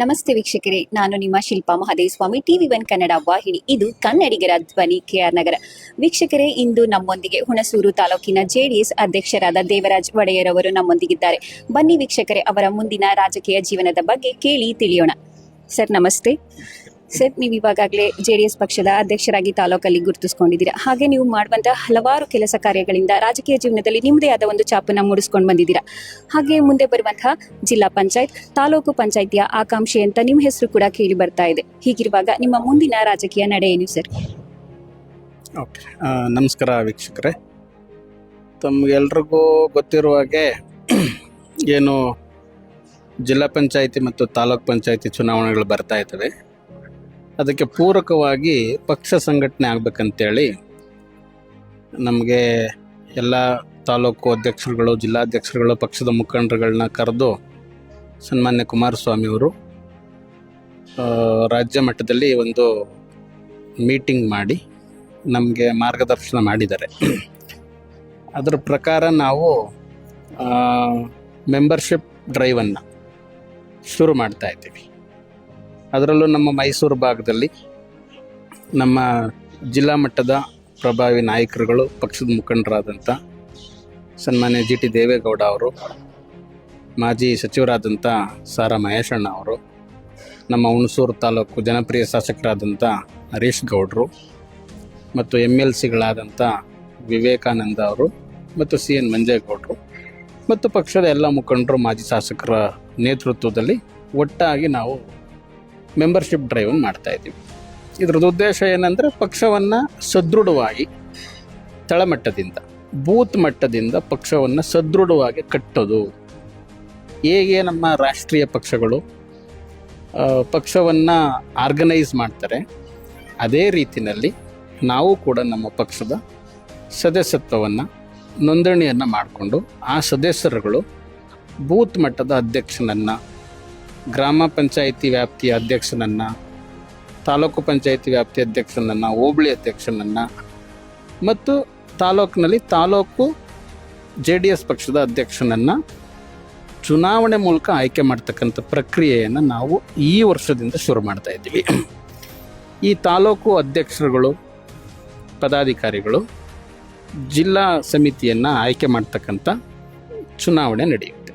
ನಮಸ್ತೆ ವೀಕ್ಷಕರೇ, ನಾನು ನಿಮ್ಮ ಶಿಲ್ಪಾ ಮಹದೇವಸ್ವಾಮಿ. TV1 ಕನ್ನಡ ವಾಹಿನಿ. ಇದು ಕನ್ನಡಿಗರ ಧ್ವನಿ, KR ನಗರ. ವೀಕ್ಷಕರೇ, ಇಂದು ನಮ್ಮೊಂದಿಗೆ ಹುಣಸೂರು ತಾಲೂಕಿನ JDS ಅಧ್ಯಕ್ಷರಾದ ದೇವರಾಜ್ ಒಡೆಯರ್ ಅವರು ನಮ್ಮೊಂದಿಗಿದ್ದಾರೆ. ಬನ್ನಿ ವೀಕ್ಷಕರೇ, ಅವರ ಮುಂದಿನ ರಾಜಕೀಯ ಜೀವನದ ಬಗ್ಗೆ ಕೇಳಿ ತಿಳಿಯೋಣ. ಸರ್ ನಮಸ್ತೆ. ಸರ್, ನೀವು ಇವಾಗಲೇ JDS ಪಕ್ಷದ ಅಧ್ಯಕ್ಷರಾಗಿ ತಾಲೂಕಲ್ಲಿ ಗುರುತಿಸ್ಕೊಂಡಿದ್ದೀರಾ. ಹಾಗೆ ನೀವು ಮಾಡುವಂತಹ ಹಲವಾರು ಕೆಲಸ ಕಾರ್ಯಗಳಿಂದ ರಾಜಕೀಯ ಜೀವನದಲ್ಲಿ ನಿಮ್ಮದೇ ಆದ ಒಂದು ಛಾಪನ್ನ ಮೂಡಿಸ್ಕೊಂಡು ಬಂದಿದ್ದೀರಾ. ಹಾಗೆ ಮುಂದೆ ಬರುವಂತಹ ಜಿಲ್ಲಾ ಪಂಚಾಯತ್, ತಾಲೂಕು ಪಂಚಾಯತಿಯ ಆಕಾಂಕ್ಷಿ ಅಂತ ನಿಮ್ಮ ಹೆಸರು ಕೂಡ ಕೇಳಿ ಬರ್ತಾ ಇದೆ. ಹೀಗಿರುವಾಗ ನಿಮ್ಮ ಮುಂದಿನ ರಾಜಕೀಯ ನಡೆ ಏನು ಸರ್? ಓಕೆ, ನಮಸ್ಕಾರ ವೀಕ್ಷಕರೇ. ತಮಗೆಲ್ರಿಗೂ ಗೊತ್ತಿರುವ ಹಾಗೆ ಏನು ಜಿಲ್ಲಾ ಪಂಚಾಯತಿ ಮತ್ತು ತಾಲೂಕು ಪಂಚಾಯತಿ ಚುನಾವಣೆಗಳು ಬರ್ತಾ ಇದ್ದಾವೆ. ಅದಕ್ಕೆ ಪೂರಕವಾಗಿ ಪಕ್ಷ ಸಂಘಟನೆ ಆಗಬೇಕಂತೇಳಿ ನಮಗೆ ಎಲ್ಲ ತಾಲೂಕು ಅಧ್ಯಕ್ಷರುಗಳು, ಜಿಲ್ಲಾಧ್ಯಕ್ಷರುಗಳು, ಪಕ್ಷದ ಮುಖಂಡರುಗಳನ್ನ ಕರೆದು ಸನ್ಮಾನ್ಯ ಕುಮಾರಸ್ವಾಮಿಯವರು ರಾಜ್ಯ ಮಟ್ಟದಲ್ಲಿ ಒಂದು ಮೀಟಿಂಗ್ ಮಾಡಿ ನಮಗೆ ಮಾರ್ಗದರ್ಶನ ಮಾಡಿದ್ದಾರೆ. ಅದರ ಪ್ರಕಾರ ನಾವು ಮೆಂಬರ್ಶಿಪ್ ಡ್ರೈವನ್ನು ಶುರು ಮಾಡ್ತಾ ಇದ್ದೀವಿ. ಅದರಲ್ಲೂ ನಮ್ಮ ಮೈಸೂರು ಭಾಗದಲ್ಲಿ ನಮ್ಮ ಜಿಲ್ಲಾ ಮಟ್ಟದ ಪ್ರಭಾವಿ ನಾಯಕರುಗಳು, ಪಕ್ಷದ ಮುಖಂಡರಾದಂಥ ಸನ್ಮಾನ್ಯ GT ದೇವೇಗೌಡ ಅವರು, ಮಾಜಿ ಸಚಿವರಾದಂಥ ಸಾರಾ ಮಹೇಶಣ್ಣ ಅವರು, ನಮ್ಮ ಹುಣಸೂರು ತಾಲೂಕು ಜನಪ್ರಿಯ ಶಾಸಕರಾದಂಥ ಹರೀಶ್ ಗೌಡರು ಮತ್ತು MLCಗಳಾದಂಥ ವಿವೇಕಾನಂದ ಅವರು ಮತ್ತು CN ಮಂಜೇಗೌಡರು ಮತ್ತು ಪಕ್ಷದ ಎಲ್ಲ ಮುಖಂಡರು, ಮಾಜಿ ಶಾಸಕರ ನೇತೃತ್ವದಲ್ಲಿ ಒಟ್ಟಾಗಿ ನಾವು ಮೆಂಬರ್ಶಿಪ್ ಡ್ರೈವನ್ನು ಮಾಡ್ತಾಯಿದ್ದೀವಿ. ಇದರದ್ದು ಉದ್ದೇಶ ಏನಂದರೆ ಪಕ್ಷವನ್ನು ಸದೃಢವಾಗಿ ತಳಮಟ್ಟದಿಂದ, ಬೂತ್ ಮಟ್ಟದಿಂದ ಪಕ್ಷವನ್ನು ಸದೃಢವಾಗಿ ಕಟ್ಟೋದು. ಹೇಗೆ ನಮ್ಮ ರಾಷ್ಟ್ರೀಯ ಪಕ್ಷಗಳು ಪಕ್ಷವನ್ನು ಆರ್ಗನೈಸ್ ಮಾಡ್ತಾರೆ, ಅದೇ ರೀತಿಯಲ್ಲಿ ನಾವು ಕೂಡ ನಮ್ಮ ಪಕ್ಷದ ಸದಸ್ಯತ್ವವನ್ನು, ನೋಂದಣಿಯನ್ನು ಮಾಡಿಕೊಂಡು ಆ ಸದಸ್ಯರುಗಳು ಬೂತ್ ಮಟ್ಟದ ಅಧ್ಯಕ್ಷನನ್ನು, ಗ್ರಾಮ ಪಂಚಾಯಿತಿ ವ್ಯಾಪ್ತಿಯ ಅಧ್ಯಕ್ಷನನ್ನು, ತಾಲೂಕು ಪಂಚಾಯಿತಿ ವ್ಯಾಪ್ತಿ ಅಧ್ಯಕ್ಷನನ್ನು, ಹೋಬಳಿ ಅಧ್ಯಕ್ಷನನ್ನು ಮತ್ತು ತಾಲೂಕಿನಲ್ಲಿ ತಾಲೂಕು JDS ಪಕ್ಷದ ಅಧ್ಯಕ್ಷನನ್ನು ಚುನಾವಣೆ ಮೂಲಕ ಆಯ್ಕೆ ಮಾಡ್ತಕ್ಕಂಥ ಪ್ರಕ್ರಿಯೆಯನ್ನು ನಾವು ಈ ವರ್ಷದಿಂದ ಶುರು ಮಾಡ್ತಾ ಇದ್ದೀವಿ. ಈ ತಾಲೂಕು ಅಧ್ಯಕ್ಷರುಗಳು, ಪದಾಧಿಕಾರಿಗಳು ಜಿಲ್ಲಾ ಸಮಿತಿಯನ್ನು ಆಯ್ಕೆ ಮಾಡ್ತಕ್ಕಂಥ ಚುನಾವಣೆ ನಡೆಯುತ್ತೆ.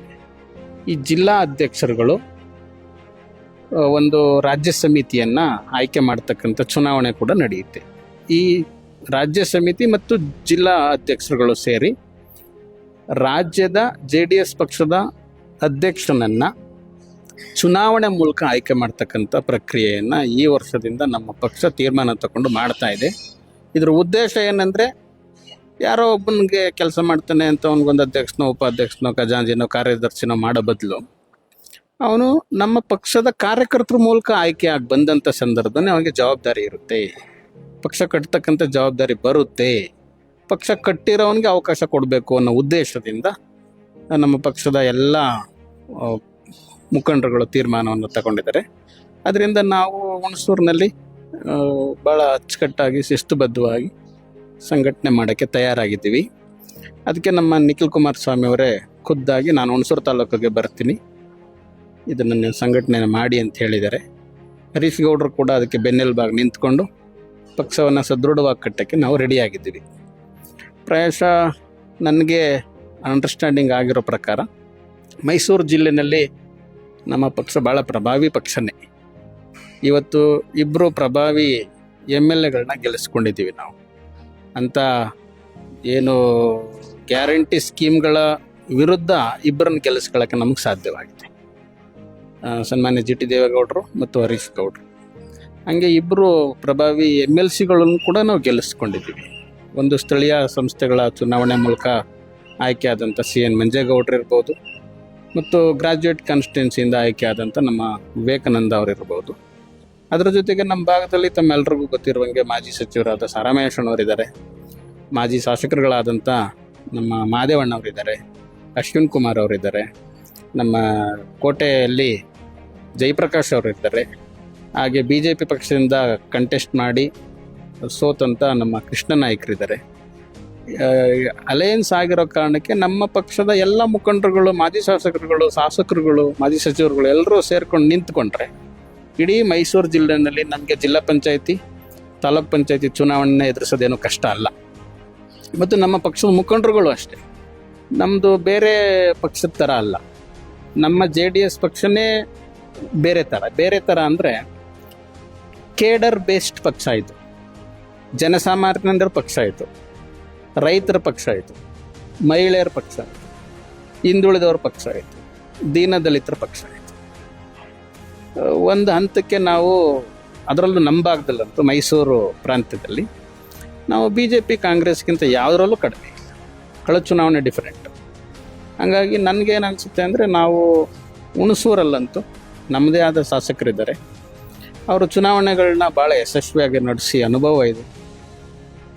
ಈ ಜಿಲ್ಲಾ ಅಧ್ಯಕ್ಷರುಗಳು ಒಂದು ರಾಜ್ಯ ಸಮಿತಿಯನ್ನು ಆಯ್ಕೆ ಮಾಡ್ತಕ್ಕಂಥ ಚುನಾವಣೆ ಕೂಡ ನಡೆಯುತ್ತೆ. ಈ ರಾಜ್ಯ ಸಮಿತಿ ಮತ್ತು ಜಿಲ್ಲಾ ಅಧ್ಯಕ್ಷರುಗಳು ಸೇರಿ ರಾಜ್ಯದ JDS ಪಕ್ಷದ ಅಧ್ಯಕ್ಷನನ್ನು ಚುನಾವಣೆ ಮೂಲಕ ಆಯ್ಕೆ ಮಾಡ್ತಕ್ಕಂಥ ಪ್ರಕ್ರಿಯೆಯನ್ನು ಈ ವರ್ಷದಿಂದ ನಮ್ಮ ಪಕ್ಷ ತೀರ್ಮಾನ ತಗೊಂಡು ಮಾಡ್ತಾ ಇದೆ. ಇದರ ಉದ್ದೇಶ ಏನಂದರೆ, ಯಾರೋ ಒಬ್ಬನಿಗೆ ಕೆಲಸ ಮಾಡ್ತಾನೆ ಅಂತ ಅವನಿಗೊಂದು ಅಧ್ಯಕ್ಷನೋ, ಉಪಾಧ್ಯಕ್ಷನೋ, ಖಜಾಂಚಿನೋ, ಕಾರ್ಯದರ್ಶಿನೋ ಮಾಡೋ ಬದಲು ಅವನು ನಮ್ಮ ಪಕ್ಷದ ಕಾರ್ಯಕರ್ತರ ಮೂಲಕ ಆಯ್ಕೆ ಆಗಿ ಬಂದಂಥ ಸಂದರ್ಭದಲ್ಲಿ ಅವನಿಗೆ ಜವಾಬ್ದಾರಿ ಇರುತ್ತೆ, ಪಕ್ಷ ಕಟ್ತಕ್ಕಂಥ ಜವಾಬ್ದಾರಿ ಬರುತ್ತೆ, ಪಕ್ಷ ಕಟ್ಟಿರೋವನಿಗೆ ಅವಕಾಶ ಕೊಡಬೇಕು ಅನ್ನೋ ಉದ್ದೇಶದಿಂದ ನಮ್ಮ ಪಕ್ಷದ ಎಲ್ಲ ಮುಖಂಡರುಗಳು ತೀರ್ಮಾನವನ್ನು ತಗೊಂಡಿದ್ದಾರೆ. ಅದರಿಂದ ನಾವು ಹುಣಸೂರಿನಲ್ಲಿ ಭಾಳ ಅಚ್ಚುಕಟ್ಟಾಗಿ, ಶಿಸ್ತುಬದ್ಧವಾಗಿ ಸಂಘಟನೆ ಮಾಡೋಕ್ಕೆ ತಯಾರಾಗಿದ್ದೀವಿ. ಅದಕ್ಕೆ ನಮ್ಮ ನಿಖಿಲ್ ಕುಮಾರಸ್ವಾಮಿ ಅವರೇ ಖುದ್ದಾಗಿ ನಾನು ಹುಣಸೂರು ತಾಲೂಕಿಗೆ ಬರ್ತೀನಿ, ಇದನ್ನು ನೀವು ಸಂಘಟನೆ ಮಾಡಿ ಅಂತ ಹೇಳಿದ್ದಾರೆ. ಹರೀಶ್ ಗೌಡರು ಕೂಡ ಅದಕ್ಕೆ ಬೆನ್ನೆಲುಬಾಗಿ ನಿಂತ್ಕೊಂಡು ಪಕ್ಷವನ್ನು ಸದೃಢವಾಗಿ ಕಟ್ಟೋಕ್ಕೆ ನಾವು ರೆಡಿಯಾಗಿದ್ದೀವಿ. ಪ್ರಾಯಶಃ ನನಗೆ ಅಂಡರ್ಸ್ಟ್ಯಾಂಡಿಂಗ್ ಆಗಿರೋ ಪ್ರಕಾರ ಮೈಸೂರು ಜಿಲ್ಲೆಯಲ್ಲಿ ನಮ್ಮ ಪಕ್ಷ ಭಾಳ ಪ್ರಭಾವಿ ಪಕ್ಷನೇ. ಇವತ್ತು ಇಬ್ಬರು ಪ್ರಭಾವಿ MLAಗಳನ್ನ ಗೆಲ್ಲಿಸ್ಕೊಂಡಿದ್ದೀವಿ ನಾವು. ಅಂಥ ಏನು ಗ್ಯಾರಂಟಿ ಸ್ಕೀಮ್ಗಳ ವಿರುದ್ಧ ಇಬ್ಬರನ್ನು ಗೆಲ್ಲಿಸ್ಕೊಳ್ಳೋಕ್ಕೆ ನಮಗೆ ಸಾಧ್ಯವಾಗಿದೆ. ಸನ್ಮಾನ್ಯ GT ದೇವೇಗೌಡರು ಮತ್ತು ಹರೀಶ್ ಗೌಡರು. ಹಾಗೆ ಇಬ್ಬರು ಪ್ರಭಾವಿ MLCಗಳನ್ನು ಕೂಡ ನಾವು ಗೆಲ್ಲಿಸ್ಕೊಂಡಿದ್ದೀವಿ. ಒಂದು ಸ್ಥಳೀಯ ಸಂಸ್ಥೆಗಳ ಚುನಾವಣೆ ಮೂಲಕ ಆಯ್ಕೆ ಆದಂಥ CN ಮಂಜೇಗೌಡರು ಇರ್ಬೋದು, ಮತ್ತು ಗ್ರಾಜ್ಯುಯೇಟ್ ಕಾನ್ಸ್ಟಿಟ್ಯೂನ್ಸಿಯಿಂದ ಆಯ್ಕೆ ಆದಂಥ ನಮ್ಮ ವಿವೇಕಾನಂದ ಅವರಿರ್ಬೋದು. ಅದರ ಜೊತೆಗೆ ನಮ್ಮ ಭಾಗದಲ್ಲಿ ತಮ್ಮೆಲ್ಲರಿಗೂ ಗೊತ್ತಿರುವಂಗೆ ಮಾಜಿ ಸಚಿವರಾದ ಸಾರಾ ಮಹೇಶಣ್ಣವರಿದ್ದಾರೆ, ಮಾಜಿ ಶಾಸಕರುಗಳಾದಂಥ ನಮ್ಮ ಮಾದೇವಣ್ಣವರಿದ್ದಾರೆ, ಅಶ್ವಿನ್ ಕುಮಾರ್ ಅವರಿದ್ದಾರೆ, ನಮ್ಮ ಕೋಟೆಯಲ್ಲಿ ಜಯಪ್ರಕಾಶ್ ಅವರಿದ್ದಾರೆ, ಹಾಗೆ BJP ಪಕ್ಷದಿಂದ ಕಂಟೆಸ್ಟ್ ಮಾಡಿ ಸೋತಂಥ ನಮ್ಮ ಕೃಷ್ಣ ನಾಯ್ಕರಿದ್ದಾರೆ. ಅಲಯನ್ಸ್ ಆಗಿರೋ ಕಾರಣಕ್ಕೆ ನಮ್ಮ ಪಕ್ಷದ ಎಲ್ಲ ಮುಖಂಡರುಗಳು, ಮಾಜಿ ಶಾಸಕರುಗಳು, ಮಾಜಿ ಸಚಿವರುಗಳು ಎಲ್ಲರೂ ಸೇರ್ಕೊಂಡು ನಿಂತ್ಕೊಂಡ್ರೆ ಇಡೀ ಮೈಸೂರು ಜಿಲ್ಲೆಯಲ್ಲಿ ನಮಗೆ ಜಿಲ್ಲಾ ಪಂಚಾಯತಿ, ತಾಲೂಕ್ ಪಂಚಾಯತಿ ಚುನಾವಣೆ ಎದುರಿಸೋದೇನು ಕಷ್ಟ ಅಲ್ಲ. ಮತ್ತು ನಮ್ಮ ಪಕ್ಷದ ಮುಖಂಡರುಗಳು ಅಷ್ಟೇ. ನಮ್ಮದು ಬೇರೆ ಪಕ್ಷದ ಥರ ಅಲ್ಲ. ನಮ್ಮ JDS ಪಕ್ಷನೇ ಬೇರೆ ಥರ ಅಂದರೆ ಕೇಡರ್ ಬೇಸ್ಡ್ ಪಕ್ಷ ಇದು, ಜನಸಾಮಾನ್ಯರ ಪಕ್ಷ ಇದು, ರೈತರ ಪಕ್ಷ ಇದು, ಮಹಿಳೆಯರ ಪಕ್ಷ ಇದು, ಹಿಂದುಳಿದವ್ರ ಪಕ್ಷ ಇದು, ದೀನದಲಿತರ ಪಕ್ಷ ಇದು. ಒಂದು ಹಂತಕ್ಕೆ ನಾವು ಅದರಲ್ಲೂ ನಮ್ಮ ಭಾಗದಲ್ಲಂತೂ ಮೈಸೂರು ಪ್ರಾಂತ್ಯದಲ್ಲಿ ನಾವು BJP ಕಾಂಗ್ರೆಸ್ಗಿಂತ ಯಾವುದರಲ್ಲೂ ಕಡಿಮೆ ಇಲ್ಲ. ಕಳೆದ ಚುನಾವಣೆ ಡಿಫರೆಂಟ್. ಹಾಗಾಗಿ ನನಗೇನು ಅನಿಸುತ್ತೆ ಅಂದರೆ ನಾವು ಹುಣಸೂರಲ್ಲಂತೂ ನಮ್ಮದೇ ಆದ ಶಾಸಕರಿದ್ದಾರೆ. ಅವರು ಚುನಾವಣೆಗಳನ್ನ ಭಾಳ ಯಶಸ್ವಿಯಾಗಿ ನಡೆಸಿ ಅನುಭವ ಇದೆ.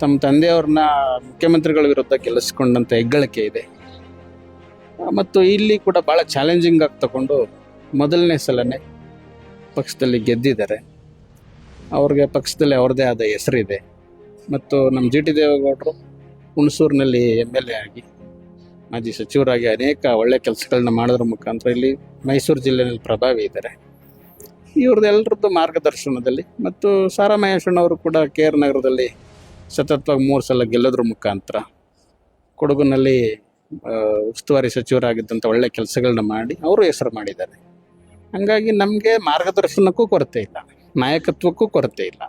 ತಮ್ಮ ತಂದೆಯವ್ರನ್ನ ಮುಖ್ಯಮಂತ್ರಿಗಳ ವಿರುದ್ಧ ಗೆಲ್ಲಿಸ್ಕೊಂಡಂಥ ಹೆಗ್ಗಳಿಕೆ ಇದೆ. ಮತ್ತು ಇಲ್ಲಿ ಕೂಡ ಭಾಳ ಚಾಲೆಂಜಿಂಗ್ ಆಗಿ ತಗೊಂಡು ಮೊದಲನೇ ಸಲನೇ ಪಕ್ಷದಲ್ಲಿ ಗೆದ್ದಿದ್ದಾರೆ. ಅವ್ರಿಗೆ ಪಕ್ಷದಲ್ಲಿ ಅವ್ರದ್ದೇ ಆದ ಹೆಸರಿದೆ. ಮತ್ತು ನಮ್ಮ GT ದೇವೇಗೌಡರು ಹುಣಸೂರಿನಲ್ಲಿ MLA ಆಗಿ, ಮಾಜಿ ಸಚಿವರಾಗಿ ಅನೇಕ ಒಳ್ಳೆ ಕೆಲಸಗಳನ್ನ ಮಾಡೋದ್ರ ಮುಖಾಂತರ ಇಲ್ಲಿ ಮೈಸೂರು ಜಿಲ್ಲೆಯಲ್ಲಿ ಪ್ರಭಾವಿ ಇದ್ದಾರೆ. ಇವ್ರದ್ದೆಲ್ಲರದ್ದು ಮಾರ್ಗದರ್ಶನದಲ್ಲಿ ಮತ್ತು ಸಾರಾ ಮಹೇಶಣ್ಣವರು ಕೂಡ KR ನಗರದಲ್ಲಿ ಸತತವಾಗಿ 3 ಸಲ ಗೆಲ್ಲೋದ್ರ ಮುಖಾಂತರ ಕೊಡಗಿನಲ್ಲಿ ಉಸ್ತುವಾರಿ ಸಚಿವರಾಗಿದ್ದಂಥ ಒಳ್ಳೆ ಕೆಲಸಗಳನ್ನ ಮಾಡಿ ಅವರು ಹೆಸರು ಮಾಡಿದ್ದಾರೆ. ಹಾಗಾಗಿ ನಮಗೆ ಮಾರ್ಗದರ್ಶನಕ್ಕೂ ಕೊರತೆ ಇಲ್ಲ, ನಾಯಕತ್ವಕ್ಕೂ ಕೊರತೆ ಇಲ್ಲ,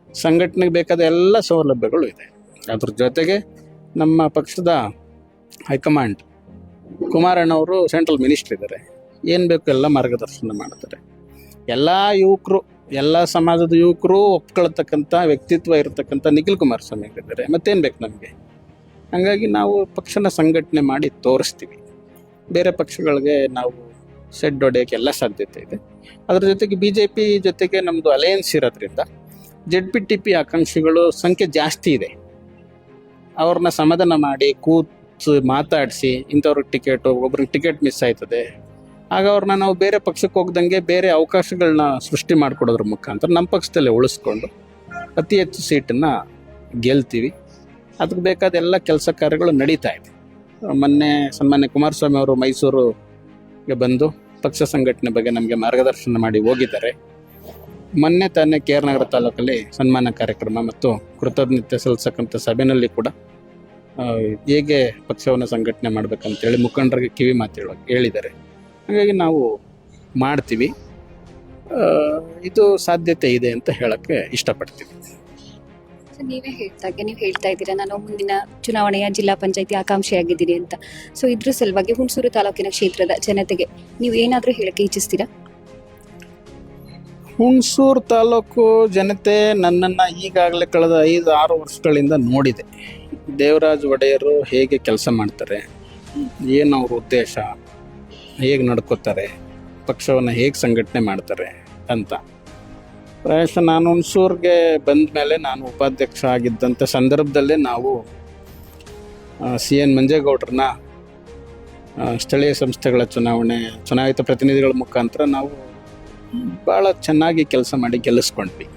ಸಂಘಟನೆಗೆ ಬೇಕಾದ ಎಲ್ಲ ಸೌಲಭ್ಯಗಳು ಇದೆ. ಅದ್ರ ಜೊತೆಗೆ ನಮ್ಮ ಪಕ್ಷದ ಹೈಕಮಾಂಡ್ ಕುಮಾರಣ್ಣವರು ಸೆಂಟ್ರಲ್ ಮಿನಿಸ್ಟರ್ ಇದ್ದಾರೆ. ಏನು ಬೇಕು ಎಲ್ಲ ಮಾರ್ಗದರ್ಶನ ಮಾಡ್ತಾರೆ. ಎಲ್ಲ ಯುವಕರು, ಎಲ್ಲ ಸಮಾಜದ ಯುವಕರು ಒಪ್ಕೊಳ್ತಕ್ಕಂಥ ವ್ಯಕ್ತಿತ್ವ ಇರತಕ್ಕಂಥ ನಿಖಿಲ್ ಕುಮಾರಸ್ವಾಮಿ ಇದ್ದಾರೆ. ಮತ್ತೇನು ಬೇಕು ನಮಗೆ? ಹಾಗಾಗಿ ನಾವು ಪಕ್ಷನ ಸಂಘಟನೆ ಮಾಡಿ ತೋರಿಸ್ತೀವಿ. ಬೇರೆ ಪಕ್ಷಗಳಿಗೆ ನಾವು ಸೆಡ್ ಹೊಡೆಯೋಕ್ಕೆ ಎಲ್ಲ ಸಾಧ್ಯತೆ ಇದೆ. ಅದ್ರ ಜೊತೆಗೆ BJP ಜೊತೆಗೆ ನಮ್ಮದು ಅಲಯನ್ಸ್ ಇರೋದ್ರಿಂದ ZPTP ಆಕಾಂಕ್ಷಿಗಳು ಸಂಖ್ಯೆ ಜಾಸ್ತಿ ಇದೆ. ಅವ್ರನ್ನ ಸಮಾಧಾನ ಮಾಡಿ ಕೂತು ಮಾತಾಡಿಸಿ, ಇಂಥವ್ರಿಗೆ ಟಿಕೆಟು, ಒಬ್ರಿಗೆ ಟಿಕೆಟ್ ಮಿಸ್ ಆಯ್ತದೆ, ಆಗ ಅವ್ರನ್ನ ನಾವು ಬೇರೆ ಪಕ್ಷಕ್ಕೆ ಹೋಗ್ದಂಗೆ ಬೇರೆ ಅವಕಾಶಗಳನ್ನ ಸೃಷ್ಟಿ ಮಾಡಿಕೊಡೋದ್ರ ಮುಖಾಂತರ ನಮ್ಮ ಪಕ್ಷದಲ್ಲೇ ಉಳಿಸ್ಕೊಂಡು ಅತಿ ಹೆಚ್ಚು ಸೀಟನ್ನು ಗೆಲ್ತೀವಿ. ಅದಕ್ಕೆ ಬೇಕಾದ ಎಲ್ಲ ಕೆಲಸ ಕಾರ್ಯಗಳು ನಡೀತಾ ಇದೆ. ಮೊನ್ನೆ ಸನ್ಮಾನ್ಯ ಕುಮಾರಸ್ವಾಮಿ ಅವರು ಮೈಸೂರಿಗೆ ಬಂದು ಪಕ್ಷ ಸಂಘಟನೆ ಬಗ್ಗೆ ನಮಗೆ ಮಾರ್ಗದರ್ಶನ ಮಾಡಿ ಹೋಗಿದ್ದಾರೆ. ಮೊನ್ನೆ ತಾನೇ KR ನಗರ ತಾಲೂಕಲ್ಲಿ ಸನ್ಮಾನ ಕಾರ್ಯಕ್ರಮ ಮತ್ತು ಕೃತಜ್ಞತೆ ಸಲ್ಲಿಸಕ್ಕಂಥ ಸಭೆಯಲ್ಲಿ ಕೂಡ ಹೇಗೆ ಪಕ್ಷವನ್ನು ಸಂಘಟನೆ ಮಾಡಬೇಕಂತೇಳಿ ಮುಖಂಡರಿಗೆ ಕಿವಿ ಮಾತು ಹೇಳಿದ್ದಾರೆ. ಹಾಗಾಗಿ ನಾವು ಮಾಡ್ತೀವಿ. ಇದು ಸಾಧ್ಯತೆ ಇದೆ ಅಂತ ಹೇಳಕ್ಕೆ ಇಷ್ಟಪಡ್ತೀವಿ. ನೀವು ಹೇಳ್ತಾ ಇದ್ದೀರಾ ನಾನು ಮುಂದಿನ ಚುನಾವಣೆಯ ಜಿಲ್ಲಾ ಪಂಚಾಯತಿ ಆಕಾಂಕ್ಷಿಯಾಗಿದ್ದೀನಿ ಅಂತ. ಸೊ ಇದ್ರ ಸಲುವಾಗಿ ಹುಣಸೂರು ತಾಲೂಕಿನ ಕ್ಷೇತ್ರದ ಜನತೆಗೆ ನೀವು ಏನಾದರೂ ಹೇಳಕ್ಕೆ ಇಚ್ಛಿಸ್ತೀರಾ? ಹುಣಸೂರು ತಾಲೂಕು ಜನತೆ ನನ್ನನ್ನು ಈಗಾಗಲೇ ಕಳೆದ 5-6 ವರ್ಷಗಳಿಂದ ನೋಡಿದೆ. ದೇವರಾಜ್ ಒಡೆಯರು ಹೇಗೆ ಕೆಲಸ ಮಾಡ್ತಾರೆ, ಏನು ಅವ್ರ ಉದ್ದೇಶ, ಹೇಗೆ ನಡ್ಕೋತಾರೆ, ಪಕ್ಷವನ್ನು ಹೇಗೆ ಸಂಘಟನೆ ಮಾಡ್ತಾರೆ ಅಂತ. ಪ್ರಾಯಶಃ ನಾನು ಹುಣಸೂರಿಗೆ ಬಂದ ಮೇಲೆ, ನಾನು ಉಪಾಧ್ಯಕ್ಷ ಆಗಿದ್ದಂಥ ಸಂದರ್ಭದಲ್ಲೇ ನಾವು CN ಮಂಜೇಗೌಡರನ್ನ ಸ್ಥಳೀಯ ಸಂಸ್ಥೆಗಳ ಚುನಾಯಿತ ಪ್ರತಿನಿಧಿಗಳ ಮುಖಾಂತರ ನಾವು ಭಾಳ ಚೆನ್ನಾಗಿ ಕೆಲಸ ಮಾಡಿ ಗೆಲ್ಲಿಸ್ಕೊಂಡ್ವಿ.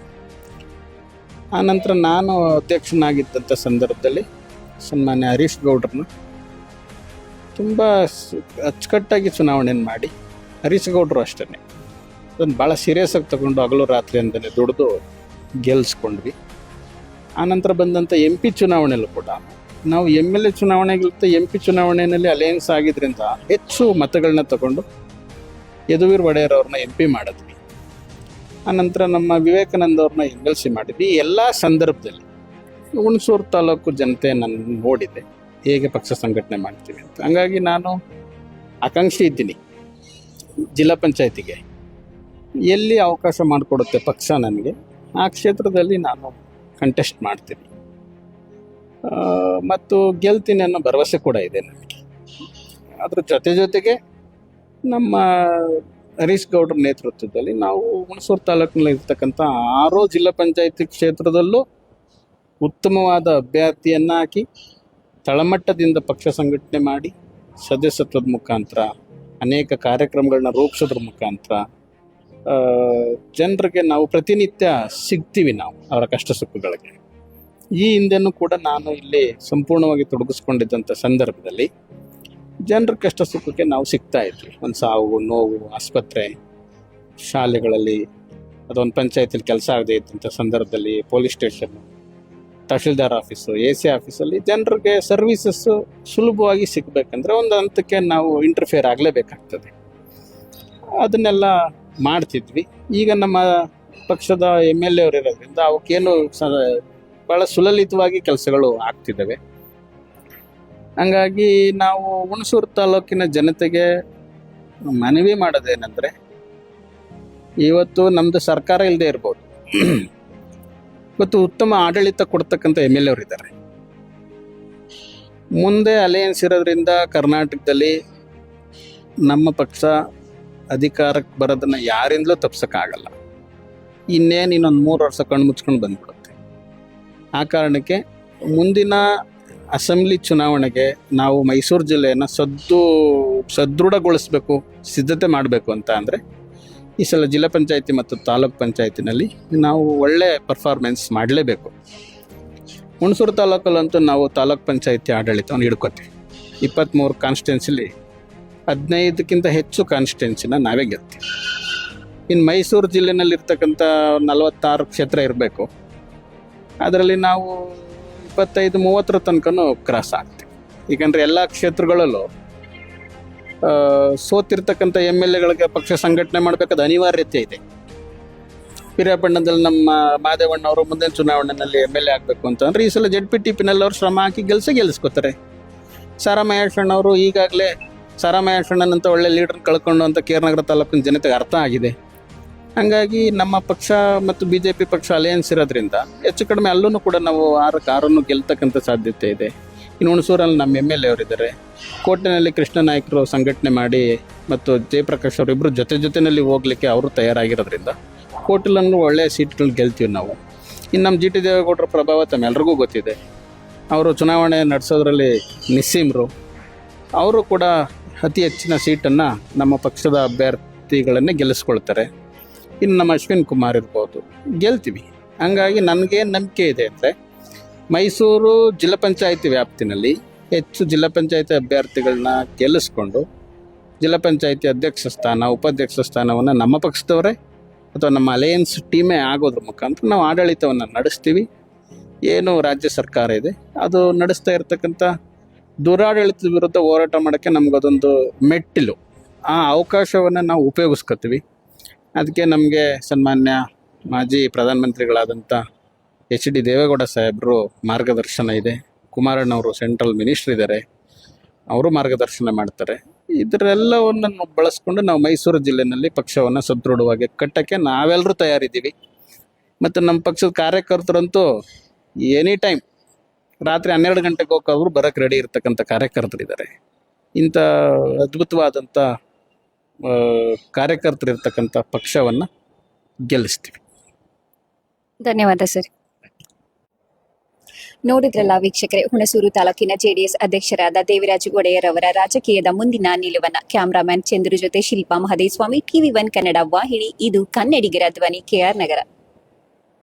ಆನಂತರ ನಾನು ಅಧ್ಯಕ್ಷನಾಗಿದ್ದಂಥ ಸಂದರ್ಭದಲ್ಲಿ ಸನ್ಮಾನ್ಯ ಹರೀಶ್ ಗೌಡ್ರನ್ನ ತುಂಬ ಅಚ್ಚುಕಟ್ಟಾಗಿ ಚುನಾವಣೆಯನ್ನು ಮಾಡಿ, ಹರೀಶ್ ಗೌಡರು ಅಷ್ಟೇ ಅದನ್ನು ಭಾಳ ಸೀರಿಯಸ್ಸಾಗಿ ತಗೊಂಡು ಹಗಲು ರಾತ್ರಿ ಅಂತಲೇ ದುಡಿದು ಗೆಲ್ಲಿಸ್ಕೊಂಡ್ವಿ. ಆನಂತರ ಬಂದಂಥ MP ಚುನಾವಣೆಯಲ್ಲೂ ಕೂಡ ನಾವು MLA ಚುನಾವಣೆಗಿಂತ MP ಚುನಾವಣೆಯಲ್ಲಿ ಅಲಯನ್ಸ್ ಆಗಿದ್ದರಿಂದ ಹೆಚ್ಚು ಮತಗಳನ್ನ ತಗೊಂಡು ಯದುವೀರ್ ಒಡೆಯರ್ ಅವ್ರನ್ನ MP ಮಾಡಿದ್ವಿ. ಆನಂತರ ನಮ್ಮ ವಿವೇಕಾನಂದ ಅವ್ರನ್ನ MLC ಮಾಡಿದ್ವಿ. ಎಲ್ಲ ಸಂದರ್ಭದಲ್ಲಿ ಹುಣಸೂರು ತಾಲೂಕು ಜನತೆ ನಾನು ನೋಡಿದೆ ಹೇಗೆ ಪಕ್ಷ ಸಂಘಟನೆ ಮಾಡ್ತೀವಿ ಅಂತ. ಹಂಗಾಗಿ ನಾನು ಆಕಾಂಕ್ಷಿ ಇದ್ದೀನಿ ಜಿಲ್ಲಾ ಪಂಚಾಯತಿಗೆ. ಎಲ್ಲಿ ಅವಕಾಶ ಮಾಡಿಕೊಡುತ್ತೆ ಪಕ್ಷ ನನಗೆ, ಆ ಕ್ಷೇತ್ರದಲ್ಲಿ ನಾನು ಕಂಟೆಸ್ಟ್ ಮಾಡ್ತೀನಿ ಮತ್ತು ಗೆಲ್ತೀನಿ ಅನ್ನೋ ಭರವಸೆ ಕೂಡ ಇದೆ ನನಗೆ. ಅದ್ರ ಜೊತೆಗೆ ನಮ್ಮ ಹರೀಶ್ ಗೌಡ್ರ ನೇತೃತ್ವದಲ್ಲಿ ನಾವು ಹುಣಸೂರು ತಾಲೂಕಿನಲ್ಲಿ ಇರ್ತಕ್ಕಂಥ 6 ಜಿಲ್ಲಾ ಪಂಚಾಯತಿ ಕ್ಷೇತ್ರದಲ್ಲೂ ಉತ್ತಮವಾದ ಅಭ್ಯರ್ಥಿಯನ್ನು ಹಾಕಿ ತಳಮಟ್ಟದಿಂದ ಪಕ್ಷ ಸಂಘಟನೆ ಮಾಡಿ ಸದಸ್ಯತ್ವದ ಮುಖಾಂತರ ಅನೇಕ ಕಾರ್ಯಕ್ರಮಗಳನ್ನ ರೂಪಿಸೋದ್ರ ಮುಖಾಂತರ ಜನರಿಗೆ ನಾವು ಪ್ರತಿನಿತ್ಯ ಸಿಗ್ತೀವಿ. ನಾವು ಅವರ ಕಷ್ಟ ಸುಖಗಳಿಗೆ ಈ ಹಿಂದೆನೂ ಕೂಡ ನಾನು ಇಲ್ಲಿ ಸಂಪೂರ್ಣವಾಗಿ ತೊಡಗಿಸ್ಕೊಂಡಿದ್ದಂಥ ಸಂದರ್ಭದಲ್ಲಿ ಜನರ ಕಷ್ಟ ಸುಖಕ್ಕೆ ನಾವು ಸಿಗ್ತಾ ಇದ್ವಿ. ಒಂದು ಸಾವು ನೋವು, ಆಸ್ಪತ್ರೆ, ಶಾಲೆಗಳಲ್ಲಿ, ಅದೊಂದು ಪಂಚಾಯತಿಲಿ ಕೆಲಸ ಆಗದೆ ಇದ್ದಂಥ ಸಂದರ್ಭದಲ್ಲಿ police station, tahsildar office, AC ಆಫೀಸಲ್ಲಿ ಜನರಿಗೆ ಸರ್ವೀಸಸ್ಸು ಸುಲಭವಾಗಿ ಸಿಗಬೇಕಂದ್ರೆ ಒಂದು ಹಂತಕ್ಕೆ ನಾವು ಇಂಟರ್ಫಿಯರ್ ಆಗಲೇಬೇಕಾಗ್ತದೆ. ಅದನ್ನೆಲ್ಲ ಮಾಡ್ತಿದ್ವಿ. ಈಗ ನಮ್ಮ ಪಕ್ಷದ MLA ಅವರು ಇರೋದ್ರಿಂದ ಅವಕ್ಕೇನು ಭಾಳ ಸುಲಲಿತವಾಗಿ ಕೆಲಸಗಳು ಆಗ್ತಿದ್ದಾವೆ. ಹಂಗಾಗಿ ನಾವು ಹುಣಸೂರು ತಾಲೂಕಿನ ಜನತೆಗೆ ಮನವಿ ಮಾಡೋದೇನೆಂದರೆ, ಇವತ್ತು ನಮ್ಮದು ಸರ್ಕಾರ ಇಲ್ಲದೆ ಇರ್ಬೋದು, ಇವತ್ತು ಉತ್ತಮ ಆಡಳಿತ ಕೊಡ್ತಕ್ಕಂಥ MLA ಅವರು ಇದ್ದಾರೆ. ಮುಂದೆ ಅಲಯನ್ಸ್ ಇರೋದ್ರಿಂದ ಕರ್ನಾಟಕದಲ್ಲಿ ನಮ್ಮ ಪಕ್ಷ ಅಧಿಕಾರಕ್ಕೆ ಬರೋದನ್ನು ಯಾರಿಂದಲೂ ತಪ್ಸೋಕ್ಕಾಗಲ್ಲ. ಇನ್ನೊಂದು 3 ವರ್ಷ ಕಣ್ಣು ಮುಚ್ಕೊಂಡು ಬಂದ್ಬಿಡುತ್ತೆ. ಆ ಕಾರಣಕ್ಕೆ ಮುಂದಿನ ಅಸೆಂಬ್ಲಿ ಚುನಾವಣೆಗೆ ನಾವು ಮೈಸೂರು ಜಿಲ್ಲೆಯನ್ನು ಸದೃಢಗೊಳಿಸಬೇಕು, ಸಿದ್ಧತೆ ಮಾಡಬೇಕು ಅಂತ ಅಂದರೆ ಈ ಸಲ ಜಿಲ್ಲಾ ಪಂಚಾಯತಿ ಮತ್ತು ತಾಲೂಕ್ ಪಂಚಾಯತಿನಲ್ಲಿ ನಾವು ಒಳ್ಳೆ ಪರ್ಫಾರ್ಮೆನ್ಸ್ ಮಾಡಲೇಬೇಕು. ಹುಣಸೂರು ತಾಲೂಕಲ್ಲಂತೂ ನಾವು ತಾಲೂಕ್ ಪಂಚಾಯತಿ ಆಡಳಿತವನ್ನು ಹಿಡ್ಕೋತೀವಿ. 23 ಕಾನ್ಸ್ಟಿಟ್ಯೂನ್ಸಿಲಿ 15ಕ್ಕಿಂತ ಹೆಚ್ಚು ಕಾನ್ಸ್ಟಿಟ್ಯೂನ್ಸಿನ ನಾವೇ ಗೆಲ್ತೀವಿ. ಇನ್ನು ಮೈಸೂರು ಜಿಲ್ಲೆನಲ್ಲಿರ್ತಕ್ಕಂಥ 46 ಕ್ಷೇತ್ರ ಇರಬೇಕು. ಅದರಲ್ಲಿ ನಾವು 25-30 ತನಕನೂ ಕ್ರಾಸ್ ಆಗ್ತೀವಿ. ಏಕೆಂದರೆ ಎಲ್ಲ ಕ್ಷೇತ್ರಗಳಲ್ಲೂ ಸೋತಿರ್ತಕ್ಕಂಥ MLAಗಳಿಗೆ ಪಕ್ಷ ಸಂಘಟನೆ ಮಾಡಬೇಕಾದ ಅನಿವಾರ್ಯತೆ ಇದೆ. ಪಿರಿಯಾಪಟ್ಟಣದಲ್ಲಿ ನಮ್ಮ ಮಾದೇವಣ್ಣವರು ಮುಂದಿನ ಚುನಾವಣೆಯಲ್ಲಿ MLA ಆಗಬೇಕು ಅಂತಂದರೆ ಈ ಸಲ ZPTPನಲ್ಲಿ ಅವರು ಶ್ರಮ ಹಾಕಿ ಗೆಲ್ಲಿಸ್ಕೋತಾರೆ. ಸಾರಾ ಮಹೇಶಣ್ಣವರು ಈಗಾಗಲೇ ಸಾರಾ ಮಹೇಶಣ್ಣನಂತ ಒಳ್ಳೆ ಲೀಡರ್ನ ಕಳ್ಕೊಂಡು ಅಂತ ಕೇರನಗರ ತಾಲೂಕಿನ ಜನತೆಗೆ ಅರ್ಥ ಆಗಿದೆ. ಹಾಗಾಗಿ ನಮ್ಮ ಪಕ್ಷ ಮತ್ತು BJP ಪಕ್ಷ ಅಲಯನ್ಸ್ ಇರೋದ್ರಿಂದ ಹೆಚ್ಚು ಕಡಿಮೆ ಅಲ್ಲೂ ಕೂಡ ನಾವು 6 ಗೆಲ್ತಕ್ಕಂಥ ಸಾಧ್ಯತೆ ಇದೆ. ಇನ್ನು ಹುಣಸೂರಲ್ಲಿ ನಮ್ಮ MLA ಅವರಿದ್ದಾರೆ. ಕೋಟೆನಲ್ಲಿ ಕೃಷ್ಣ ನಾಯ್ಕರು ಸಂಘಟನೆ ಮಾಡಿ ಮತ್ತು ಜಯಪ್ರಕಾಶ್ ಅವರಿಬ್ಬರು ಜೊತೆಯಲ್ಲಿ ಹೋಗ್ಲಿಕ್ಕೆ ಅವರು ತಯಾರಾಗಿರೋದ್ರಿಂದ ಕೋಟೆಲನ್ನು ಒಳ್ಳೆಯ ಸೀಟ್ಗಳನ್ನ ಗೆಲ್ತೀವಿ ನಾವು. ಇನ್ನು ನಮ್ಮ GT ದೇವೇಗೌಡರ ಪ್ರಭಾವ ತಮ್ಮೆಲ್ಲರಿಗೂ ಗೊತ್ತಿದೆ. ಅವರು ಚುನಾವಣೆ ನಡೆಸೋದ್ರಲ್ಲಿ ನಿಸ್ಸೀಮರು. ಅವರು ಕೂಡ ಅತಿ ಹೆಚ್ಚಿನ ಸೀಟನ್ನು ನಮ್ಮ ಪಕ್ಷದ ಅಭ್ಯರ್ಥಿಗಳನ್ನೇ ಗೆಲ್ಲಿಸ್ಕೊಳ್ತಾರೆ. ಇನ್ನು ನಮ್ಮ ಅಶ್ವಿನ್ ಕುಮಾರ್ ಇರ್ಬೋದು, ಗೆಲ್ತೀವಿ. ಹಂಗಾಗಿ ನನಗೇನು ನಂಬಿಕೆ ಇದೆ ಅಂದರೆ, ಮೈಸೂರು ಜಿಲ್ಲಾ ಪಂಚಾಯತಿ ವ್ಯಾಪ್ತಿನಲ್ಲಿ ಹೆಚ್ಚು ಜಿಲ್ಲಾ ಪಂಚಾಯತಿ ಅಭ್ಯರ್ಥಿಗಳನ್ನ ಗೆಲ್ಲಿಸ್ಕೊಂಡು ಜಿಲ್ಲಾ ಪಂಚಾಯತಿ ಅಧ್ಯಕ್ಷ ಸ್ಥಾನ, ಉಪಾಧ್ಯಕ್ಷ ಸ್ಥಾನವನ್ನು ನಮ್ಮ ಪಕ್ಷದವರೇ ಅಥವಾ ನಮ್ಮ ಅಲಯನ್ಸ್ ಟೀಮೇ ಆಗೋದ್ರ ಮುಖಾಂತರ ನಾವು ಆಡಳಿತವನ್ನು ನಡೆಸ್ತೀವಿ. ಏನು ರಾಜ್ಯ ಸರ್ಕಾರ ಇದೆ ಅದು ನಡೆಸ್ತಾ ಇರತಕ್ಕಂಥ ದುರಾಡಳಿತದ ವಿರುದ್ಧ ಹೋರಾಟ ಮಾಡೋಕ್ಕೆ ನಮಗದೊಂದು ಮೆಟ್ಟಿಲು. ಆ ಅವಕಾಶವನ್ನು ನಾವು ಉಪಯೋಗಿಸ್ಕೊತೀವಿ. ಅದಕ್ಕೆ ನಮಗೆ ಸನ್ಮಾನ್ಯ ಮಾಜಿ ಪ್ರಧಾನಮಂತ್ರಿಗಳಾದಂಥ HD ದೇವೇಗೌಡ ಸಾಹೇಬರು ಮಾರ್ಗದರ್ಶನ ಇದೆ. ಕುಮಾರಣ್ಣವರು ಸೆಂಟ್ರಲ್ ಮಿನಿಸ್ಟರ್ ಇದ್ದಾರೆ, ಅವರು ಮಾರ್ಗದರ್ಶನ ಮಾಡ್ತಾರೆ. ಇದರೆಲ್ಲವನ್ನು ಬಳಸ್ಕೊಂಡು ನಾವು ಮೈಸೂರು ಜಿಲ್ಲೆಯಲ್ಲಿ ಪಕ್ಷವನ್ನು ಸದೃಢವಾಗಿ ಕಟ್ಟಕ್ಕೆ ನಾವೆಲ್ಲರೂ ತಯಾರಿದ್ದೀವಿ. ಮತ್ತು ನಮ್ಮ ಪಕ್ಷದ ಕಾರ್ಯಕರ್ತರಂತೂ ಎನಿ ಟೈಮ್ ರಾತ್ರಿ 12 ಗಂಟೆಗೆ ಹೋಗೋರು ಬರೋಕ್ಕೆ ರೆಡಿ ಇರ್ತಕ್ಕಂಥ ಕಾರ್ಯಕರ್ತರಿದ್ದಾರೆ. ಇಂಥ ಅದ್ಭುತವಾದಂಥ ಕಾರ್ಯಕರ್ತರಿರ್ತಕ್ಕಂಥ ಪಕ್ಷವನ್ನು ಗೆಲ್ಲಿಸ್ತೀವಿ. ಧನ್ಯವಾದ ಸರ್. ನೋಡಿದ್ರಲ್ಲ ವೀಕ್ಷಕರೇ, ಹುಣಸೂರು ತಾಲೂಕಿನ JDS ಅಧ್ಯಕ್ಷರಾದ ದೇವರಾಜ್ ಒಡೆಯರ್ ಅವರ ರಾಜಕೀಯದ ಮುಂದಿನ ನಿಲುವನ್ನ ಕ್ಯಾಮ್ರಾಮನ್ ಚಂದ್ರು ಜೊತೆ ಶಿಲ್ಪಾ ಮಹದೇವಸ್ವಾಮಿ, TV1 ಕನ್ನಡ ವಾಹಿನಿ. ಇದು ಕನ್ನಡಿಗರ ಧ್ವನಿ, KR ನಗರ.